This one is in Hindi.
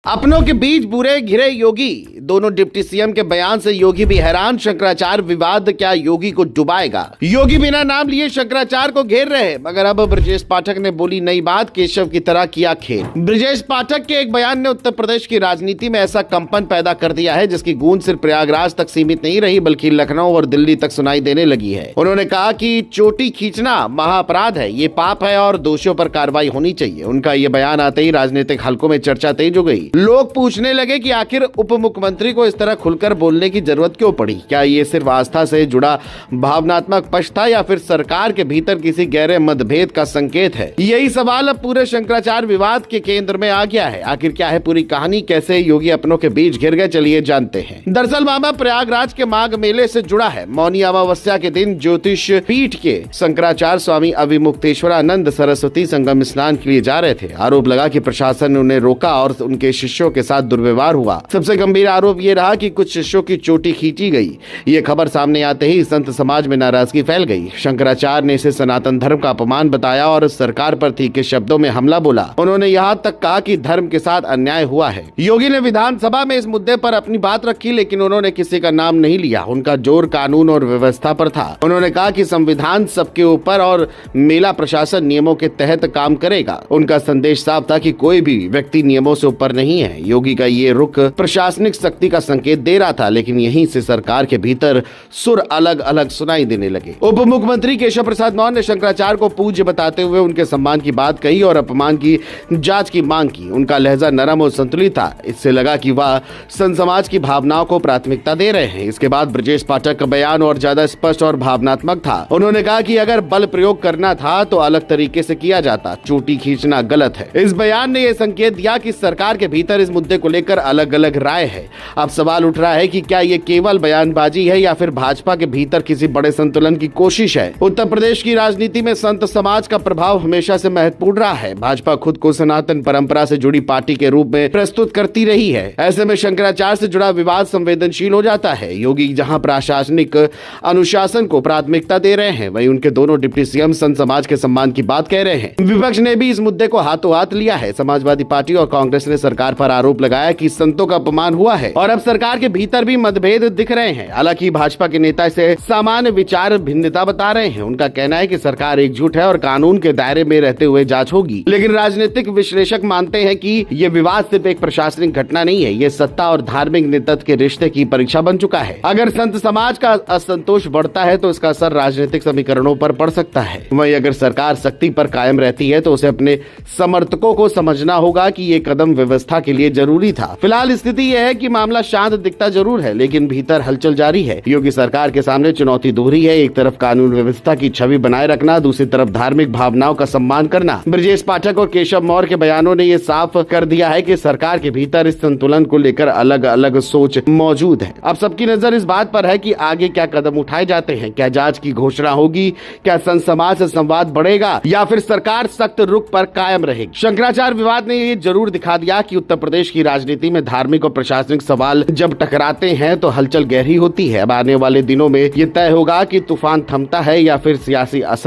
अपनों के बीच बुरे घिरे योगी, दोनों डिप्टी सीएम के बयान से योगी भी हैरान। शंकराचार्य विवाद क्या योगी को डुबाएगा? योगी बिना नाम लिए शंकराचार्य को घेर रहे, मगर अब ब्रजेश पाठक ने बोली नई बात, केशव की तरह किया खेल। ब्रजेश पाठक के एक बयान ने उत्तर प्रदेश की राजनीति में ऐसा कंपन पैदा कर दिया है जिसकी गूंज सिर्फ प्रयागराज तक सीमित नहीं रही बल्कि लखनऊ और दिल्ली तक सुनाई देने लगी है। उन्होंने कहा कि चोटी खींचना महाअपराध है, ये पाप है और दोषियों पर कार्रवाई होनी चाहिए। उनका ये बयान आते ही राजनीतिक हलकों में चर्चा तेज हो गई। लोग पूछने लगे कि आखिर उप मुख्यमंत्री को इस तरह खुलकर बोलने की जरूरत क्यों पड़ी? क्या ये सिर्फ आस्था से जुड़ा भावनात्मक पक्ष था या फिर सरकार के भीतर किसी गहरे मतभेद का संकेत है? यही सवाल अब पूरे शंकराचार्य विवाद के केंद्र में आ गया है। आखिर क्या है पूरी कहानी, कैसे योगी अपनों के बीच घिर गए, चलिए जानते हैं। दरअसल मामला प्रयागराज के माघ मेले से जुड़ा है। मौनी अमावस्या के दिन ज्योतिष पीठ के शंकराचार्य स्वामी अविमुक्तेश्वरानंद सरस्वती संगम स्नान के लिए जा रहे थे। आरोप लगा कि प्रशासन ने उन्हें रोका और उनके शिष्यों के साथ दुर्व्यवहार हुआ। सबसे गंभीर आरोप ये रहा कि कुछ शिष्यों की चोटी खींची गई। ये खबर सामने आते ही संत समाज में नाराजगी फैल गई। शंकराचार्य ने इसे सनातन धर्म का अपमान बताया और सरकार पर तीखे शब्दों में हमला बोला। उन्होंने यहाँ तक कहा कि धर्म के साथ अन्याय हुआ है। योगी ने विधानसभा में इस मुद्दे पर अपनी बात रखी, लेकिन उन्होंने किसी का नाम नहीं लिया। उनका जोर कानून और व्यवस्था पर था। उन्होंने कहा कि संविधान सबके ऊपर और मेला प्रशासन नियमों के तहत काम करेगा। उनका संदेश साफ था कि कोई भी व्यक्ति नियमों से ऊपर नहीं है। योगी का ये रुख प्रशासनिक शक्ति का संकेत दे रहा था, लेकिन यहीं से सरकार के भीतर सुर अलग अलग सुनाई देने लगे। उप मुख्यमंत्री केशव प्रसाद मौर्य ने शंकराचार्य को पूज्य बताते हुए उनके सम्मान की बात कही और अपमान की जांच की मांग की। उनका लहजा नरम और संतुलित था। इससे लगा कि वह संत समाज की भावनाओं को प्राथमिकता दे रहे हैं। इसके बाद ब्रजेश पाठक का बयान और ज्यादा स्पष्ट और भावनात्मक था। उन्होंने कहा कि अगर बल प्रयोग करना था तो अलग तरीके से किया जाता, चोटी खींचना गलत है। इस बयान ने यह संकेत दिया कि सरकार के भीतर इस मुद्दे को लेकर अलग अलग राय है। अब सवाल उठ रहा है कि क्या ये केवल बयानबाजी है या फिर भाजपा के भीतर किसी बड़े संतुलन की कोशिश है? उत्तर प्रदेश की राजनीति में संत समाज का प्रभाव हमेशा से महत्वपूर्ण रहा है। भाजपा खुद को सनातन परंपरा से जुड़ी पार्टी के रूप में प्रस्तुत करती रही है। ऐसे में शंकराचार्य से जुड़ा विवाद संवेदनशील हो जाता है। योगी जहां प्रशासनिक अनुशासन को प्राथमिकता दे रहे हैं, वहीं उनके दोनों डिप्टी सीएम संत समाज के सम्मान की बात कह रहे हैं। विपक्ष ने भी इस मुद्दे को हाथों हाथ लिया है। समाजवादी पार्टी और कांग्रेस ने सरकार पर आरोप लगाया कि संतों का अपमान हुआ है और अब सरकार के भीतर भी मतभेद दिख रहे हैं। हालांकि भाजपा के नेता इसे सामान्य विचार भिन्नता बता रहे हैं। उनका कहना है कि सरकार एकजुट है और कानून के दायरे में रहते हुए जांच होगी। लेकिन राजनीतिक विश्लेषक मानते हैं कि ये विवाद सिर्फ एक प्रशासनिक घटना नहीं है, ये सत्ता और धार्मिक नेतृत्व के रिश्ते की परीक्षा बन चुका है। अगर संत समाज का असंतोष बढ़ता है तो इसका असर राजनीतिक समीकरणों पर पड़ सकता है। वहीं अगर सरकार सख्ती पर कायम रहती है तो उसे अपने समर्थकों को समझना होगा कि ये कदम व्यवस्था के लिए जरूरी था। फिलहाल स्थिति यह है कि मामला शांत दिखता जरूर है, लेकिन भीतर हलचल जारी है। योगी सरकार के सामने चुनौती दोहरी है। एक तरफ कानून व्यवस्था की छवि बनाए रखना, दूसरी तरफ धार्मिक भावनाओं का सम्मान करना। ब्रजेश पाठक और केशव मौर्य के बयानों ने ये साफ कर दिया है कि सरकार के भीतर इस संतुलन को लेकर अलग अलग सोच मौजूद है। अब सबकी नजर इस बात पर है कि आगे क्या कदम उठाए जाते हैं। क्या जांच की घोषणा होगी? क्या संत समाज से संवाद बढ़ेगा या फिर सरकार सख्त रुख पर कायम रहेगी? शंकराचार्य विवाद ने ये जरूर दिखा दिया कि उत्तर प्रदेश की राजनीति में धार्मिक और प्रशासनिक सवाल जब टकराते हैं तो हलचल गहरी होती है। अब आने वाले दिनों में ये तय होगा कि तूफान थमता है या फिर सियासी असर